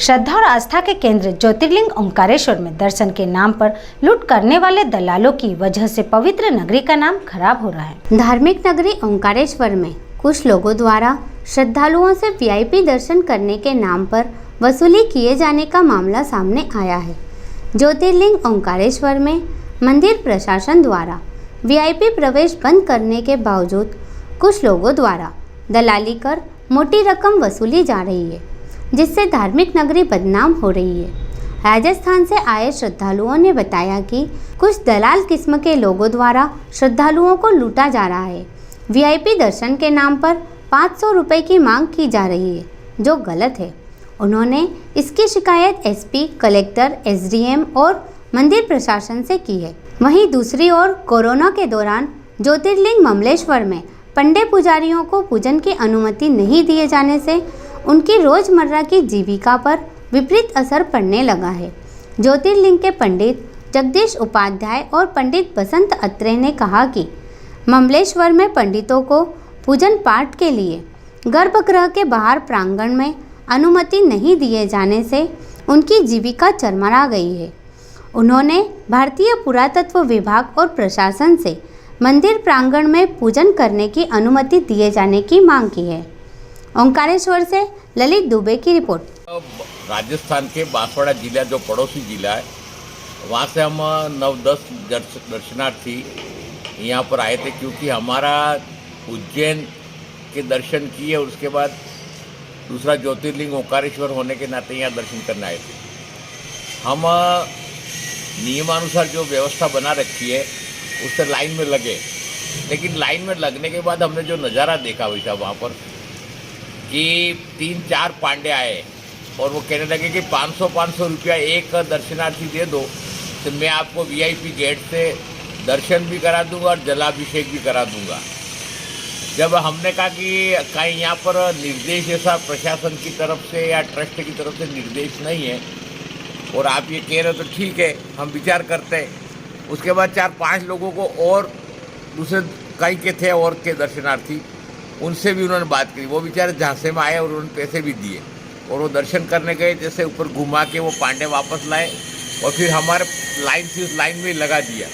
श्रद्धा और आस्था के केंद्र ज्योतिर्लिंग ओंकारेश्वर में दर्शन के नाम पर लूट करने वाले दलालों की वजह से पवित्र नगरी का नाम खराब हो रहा है। धार्मिक नगरी ओंकारेश्वर में कुछ लोगों द्वारा श्रद्धालुओं से वीआईपी दर्शन करने के नाम पर वसूली किए जाने का मामला सामने आया है। ज्योतिर्लिंग ओंकारेश्वर में मंदिर प्रशासन द्वारा वीआईपी प्रवेश बंद करने के बावजूद कुछ लोगों द्वारा दलाली कर मोटी रकम वसूली जा रही है, जिससे धार्मिक नगरी बदनाम हो रही है। राजस्थान से आए श्रद्धालुओं ने बताया कि कुछ दलाल किस्म के लोगों द्वारा श्रद्धालुओं को लूटा जा रहा है। वीआईपी दर्शन के नाम पर 500 रुपये की मांग की जा रही है, जो गलत है। उन्होंने इसकी शिकायत एसपी, कलेक्टर, एसडीएम और मंदिर प्रशासन से की है। वहीं दूसरी ओर कोरोना के दौरान ज्योतिर्लिंग ममलेश्वर में पंडे पुजारियों को पूजन की अनुमति नहीं दिए जाने से उनकी रोजमर्रा की जीविका पर विपरीत असर पड़ने लगा है। ज्योतिर्लिंग के पंडित जगदीश उपाध्याय और पंडित बसंत अत्रे ने कहा कि ममलेश्वर में पंडितों को पूजन पाठ के लिए गर्भगृह के बाहर प्रांगण में अनुमति नहीं दिए जाने से उनकी जीविका चरमरा गई है। उन्होंने भारतीय पुरातत्व विभाग और प्रशासन से मंदिर प्रांगण में पूजन करने की अनुमति दिए जाने की मांग की है। ओंकारेश्वर से ललित दुबे की रिपोर्ट। राजस्थान के बांसवाड़ा जिला जो पड़ोसी जिला है, वहाँ से हम 9-10 दर्शनार्थी यहाँ पर आए थे, क्योंकि हमारा उज्जैन के दर्शन किए और उसके बाद दूसरा ज्योतिर्लिंग ओंकारेश्वर होने के नाते यहाँ दर्शन करने आए थे। हम नियमानुसार जो व्यवस्था बना रखी है उससे लाइन में लगे, लेकिन लाइन में लगने के बाद हमने जो नज़ारा देखा हुआ था वहाँ पर कि 3-4 पांडे आए और वो कहने लगे कि 500 रुपया एक दर्शनार्थी दे दो तो मैं आपको वीआईपी गेट से दर्शन भी करा दूंगा और जलाभिषेक भी करा दूंगा। जब हमने कहा कि कहीं यहाँ पर निर्देश ऐसा प्रशासन की तरफ से या ट्रस्ट की तरफ से निर्देश नहीं है और आप ये कह रहे हो तो ठीक है, हम विचार करते हैं। उसके बाद 4-5 लोगों को और दूसरे कई के थे और के दर्शनार्थी, उनसे भी उन्होंने बात करी। वो बेचारे झांसे में आए और उन्होंने पैसे भी दिए और वो दर्शन करने गए, जैसे ऊपर घुमा के वो पांडे वापस लाए और फिर हमारे लाइन से उस लाइन में लगा दिया।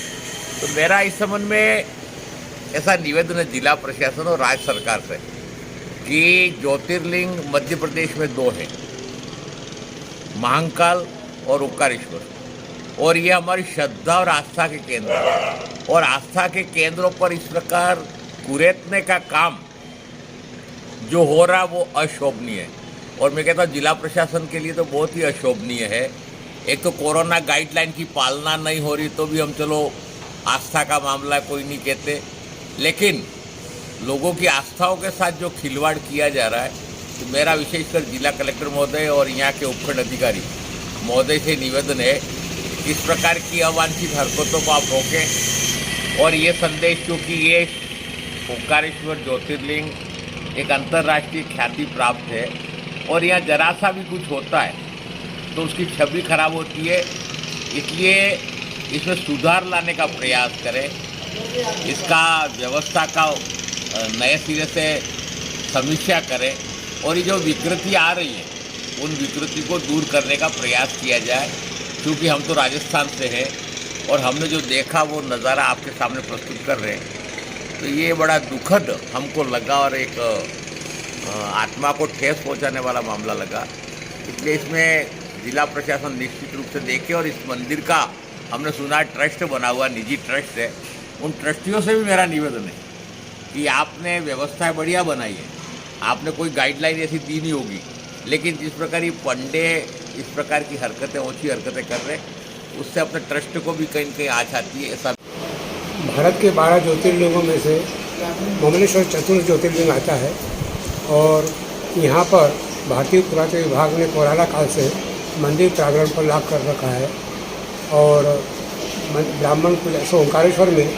तो मेरा इस संबंध में ऐसा निवेदन है जिला प्रशासन और राज्य सरकार से कि ज्योतिर्लिंग मध्य प्रदेश में 2 हैं, महाकाल और ओंकारेश्वर, और ये हमारी श्रद्धा और आस्था के केंद्र हैं। और आस्था के केंद्रों पर इस प्रकार कुरेदने का काम जो हो रहा वो अशोभनीय है। और मैं कहता हूँ जिला प्रशासन के लिए तो बहुत ही अशोभनीय है। एक तो कोरोना गाइडलाइन की पालना नहीं हो रही तो भी हम चलो आस्था का मामला कोई नहीं कहते, लेकिन लोगों की आस्थाओं के साथ जो खिलवाड़ किया जा रहा है, तो मेरा विशेषकर जिला कलेक्टर महोदय और यहाँ के उपखंड अधिकारी महोदय से निवेदन है कि इस प्रकार की अवांछित हरकतों को आप रोकें। और ये संदेश, क्योंकि ये ओंकारेश्वर ज्योतिर्लिंग एक अंतर्राष्ट्रीय ख्याति प्राप्त है और यहाँ जरा सा भी कुछ होता है तो उसकी छवि खराब होती है, इसलिए इसमें सुधार लाने का प्रयास करें, इसका व्यवस्था का नए सिरे से समीक्षा करें और ये जो विकृति आ रही है उन विकृति को दूर करने का प्रयास किया जाए। क्योंकि हम तो राजस्थान से हैं और हमने जो देखा वो नज़ारा आपके सामने प्रस्तुत कर रहे हैं, तो ये बड़ा दुखद हमको लगा और एक आत्मा को ठेस पहुंचाने वाला मामला लगा। इसलिए इसमें जिला प्रशासन निश्चित रूप से देखे। और इस मंदिर का हमने सुना ट्रस्ट बना हुआ, निजी ट्रस्ट है, उन ट्रस्टियों से भी मेरा निवेदन है कि आपने व्यवस्थाएं बढ़िया बनाई है, आपने कोई गाइडलाइन ऐसी दी नहीं होगी, लेकिन जिस प्रकार ये पंडे इस प्रकार की हरकतें, ओछी हरकतें कर रहे, उससे अपने ट्रस्ट को भी कहीं न कहीं आँच आती है। ऐसा भारत के 12 ज्योतिर्लिंगों में से ममलेश्वर चतुर्थ ज्योतिर्लिंग आता है और यहाँ पर भारतीय पुरातत्व विभाग ने पुराना काल से मंदिर प्रांगण पर लाग कर रखा है। और ब्राह्मण ओंकारेश्वर में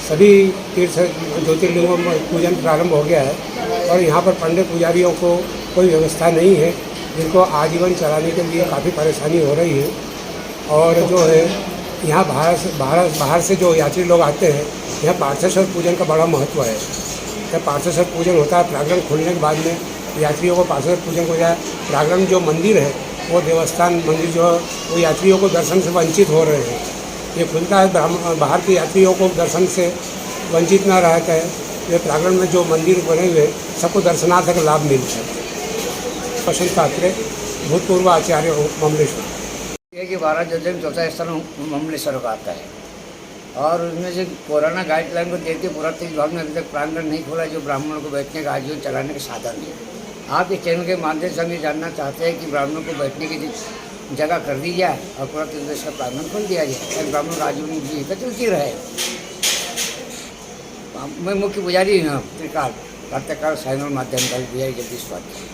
सभी तीर्थ ज्योतिर्लिंगों में पूजन प्रारंभ हो गया है और यहाँ पर पंडे पुजारियों को कोई व्यवस्था नहीं है, जिनको आजीवन चलाने के लिए काफ़ी परेशानी हो रही है। और जो है यहाँ बाहर से जो यात्री लोग आते हैं, यहाँ पार्थेश्वर पूजन का बड़ा महत्व है। यहाँ पार्थेश्वर पूजन होता है, प्रांगण खोलने के बाद में यात्रियों को पार्थेश्वर पूजन हो जाए। प्रांगण जो मंदिर है वो देवस्थान मंदिर जो है वो यात्रियों को दर्शन से वंचित हो रहे हैं। ये खुलता है बाहर के यात्रियों को दर्शन से वंचित ना रहता है। ये प्रांगण में जो मंदिर बने हुए सबको दर्शनार्थ का लाभ मिलता है। प्रशांत पात्रे, भूतपूर्व आचार्य ममलेश्वर। ये कि 12 ज्योतिर्लिंग चौथा स्थान ममलेश्वर का आता है और उसमें से कोरोना गाइडलाइन को देखते पुरातत्व विभाग ने अभी तक प्रांगण नहीं खोला जो ब्राह्मणों को बैठने का आजीवन चलाने के साधन है। आप इस चैनल के माध्यम से हम ये जानना चाहते हैं कि ब्राह्मणों को बैठने की जगह कर दी जाए और पुरातत्व का प्रांगण खोल दिया जाए ताकि ब्राह्मणों का आजीवन जीविका चलती रहे। मैं मुख्य पुजारी हूँ त्रिकाल प्रातःकाल साइनल माध्यम का पुजारी जगदीश पात्र।